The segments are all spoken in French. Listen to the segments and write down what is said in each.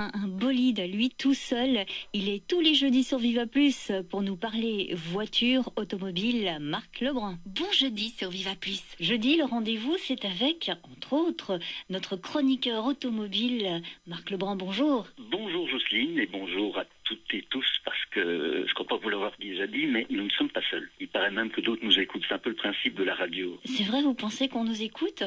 Un bolide, lui tout seul, il est tous les jeudis sur Viva Plus pour nous parler voiture, automobile, Marc Lebrun. Bon jeudi sur Viva Plus. Jeudi, le rendez-vous, c'est avec, entre autres, notre chroniqueur automobile, Marc Lebrun. Bonjour. Bonjour Jocelyne et bonjour à toutes et tous, parce que je crois pas vous l'avoir déjà dit, mais nous ne sommes pas seuls. Il paraît même que d'autres nous écoutent. C'est un peu le principe de la radio. C'est vrai, vous pensez qu'on nous écoute?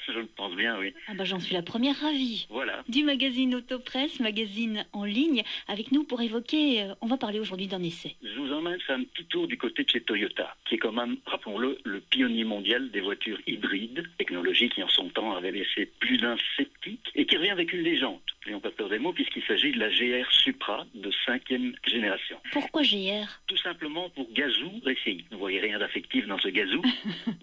Je le pense bien, oui. Ah bah j'en suis la première ravie. Voilà. Du magazine Autopresse, magazine en ligne, avec nous pour évoquer, on va parler aujourd'hui d'un essai. Je vous emmène faire un petit tour du côté de chez Toyota, qui est quand même, rappelons-le, le pionnier mondial des voitures hybrides, technologie qui en son temps avait laissé plus d'un sceptique, et qui revient avec une légende. N'ayons pas peur des mots, puisqu'il s'agit de la GR Supra de 5e génération. Pourquoi GR? Tout simplement pour Gazoo Racing. Vous ne voyez rien d'affectif dans ce Gazoo,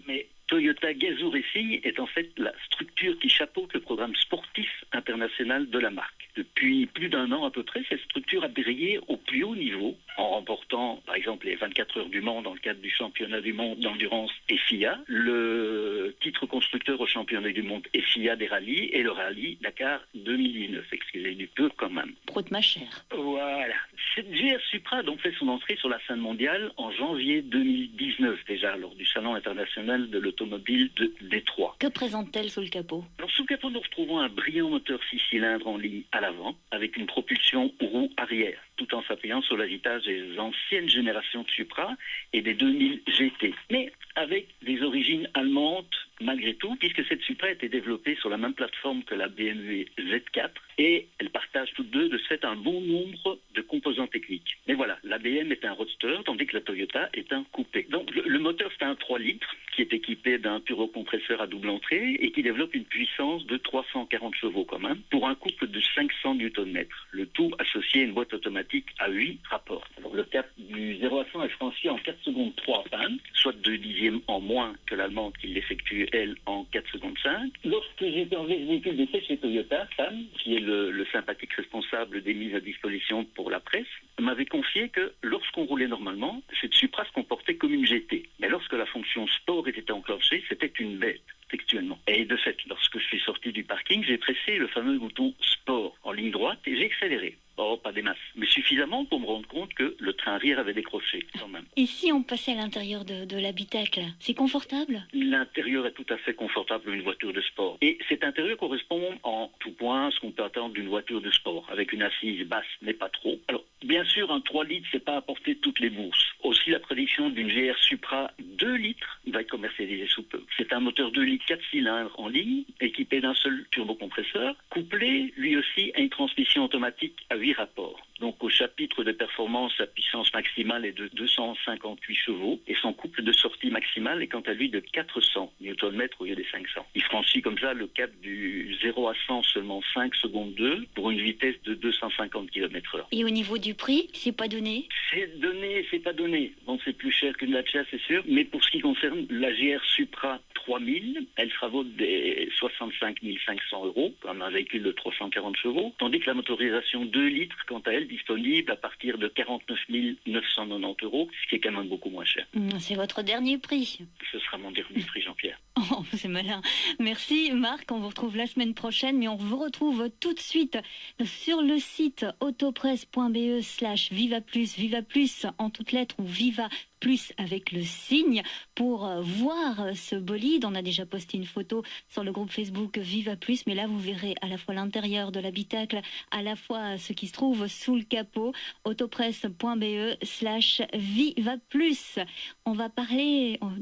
mais Toyota Gazoo Racing est en fait la structure qui chapeaute le programme sportif international de la marque. Depuis plus d'un an à peu près, cette structure a brillé au plus haut niveau en remportant par exemple les 24 heures du Mans dans le cadre du championnat du monde d'endurance FIA, le titre constructeur au championnat du monde FIA des rallyes et le rallye Dakar 2019. Excusez du peu quand même. Prout ma chère. Voilà. Cette GR Supra a donc fait son entrée sur la scène mondiale en janvier 2019 déjà, lors du Salon international de l'automobile de Détroit. Que présente-t-elle sous le capot? Alors, sous le capot, nous retrouvons un brillant moteur 6 cylindres en ligne à l'avant, avec une propulsion roue arrière, tout en s'appuyant sur l'héritage des anciennes générations de Supra et des 2000 GT, mais avec des origines allemandes malgré tout, puisque cette Supra a été développée sur la même plateforme que la BMW Z4, et elle partage toutes deux de ce fait un bon nombre de composants techniques. Mais voilà, la BM est un roadster, tandis que la Toyota est un coupé. Donc le moteur, c'est un 3 litres, qui est équipé d'un turbocompresseur à double entrée, et qui développe une puissance de 340 chevaux quand même, pour un couple de 500 Nm. Le tout associé à une boîte automatique à 8 rapports. Alors le cap du 0 à 100 est franchi en 4 secondes 3 pannes, soit 2 dixièmes en moins que l'allemande qui l'effectue elle en 4 secondes 5. Lorsque j'ai enlevé ce véhicule d'essai chez Toyota, Sam, qui est le sympathique responsable des mises à disposition pour la presse, m'avait confié que lorsqu'on roulait normalement, cette Supra se comportait comme une GT. Mais lorsque la fonction sport était enclenchée, c'était une bête, textuellement. Et de fait, lorsque je suis sorti du parking, j'ai pressé le fameux bouton sport en ligne droite et j'ai accéléré. Oh, pas des masses, mais suffisamment pour me rendre compte que le train arrière avait décroché, quand même. Et si on passait à l'intérieur de l'habitacle, c'est confortable? L'intérieur est tout à fait confortable pour une voiture de sport. Et cet intérieur correspond en tout point à ce qu'on peut attendre d'une voiture de sport, avec une assise basse, mais pas trop. Alors, bien sûr, un 3 litres, c'est pas apporter toutes les bourses. Aussi, la prédiction d'une GR Supra 2 litres va être commercialisée sous peu. C'est un moteur 2 litres 4 cylindres en ligne, équipé d'un seul turbocompresseur, couplé, lui aussi, à une transmission automatique à 8 rapports. Donc au chapitre de performance, sa puissance maximale est de 258 chevaux et son couple de sortie maximale est quant à lui de 400 Nm au lieu des 500. Il franchit comme ça le cap du 0 à 100 seulement 5 secondes 2 pour une vitesse de 250 km/h. Et au niveau du prix, c'est pas donné? C'est donné, c'est pas donné. Bon, c'est plus cher qu'une Dacia, c'est sûr, mais pour ce qui concerne la GR Supra 3000, elle sera vaut des 65 500 euros, comme un véhicule de 340 chevaux, tandis que la motorisation 2 litres, quant à elle, disponible à partir de 49 990 euros, ce qui est quand même beaucoup moins cher. C'est votre dernier prix. Ce sera mon dernier prix, Jean-Pierre. Oh, c'est malin. Merci Marc, on vous retrouve la semaine prochaine, mais on vous retrouve tout de suite sur le site autopresse.be/vivaplus, Viva Plus en toutes lettres ou Viva Plus avec le signe, pour voir ce bolide. On a déjà posté une photo sur le groupe Facebook Viva Plus, mais là vous verrez à la fois l'intérieur de l'habitacle, à la fois ce qui se trouve sous le capot. autopresse.be/Viva Plus. On va parler, on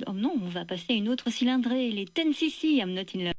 va passer à une autre cylindrée, les 10cc. I'm not in love.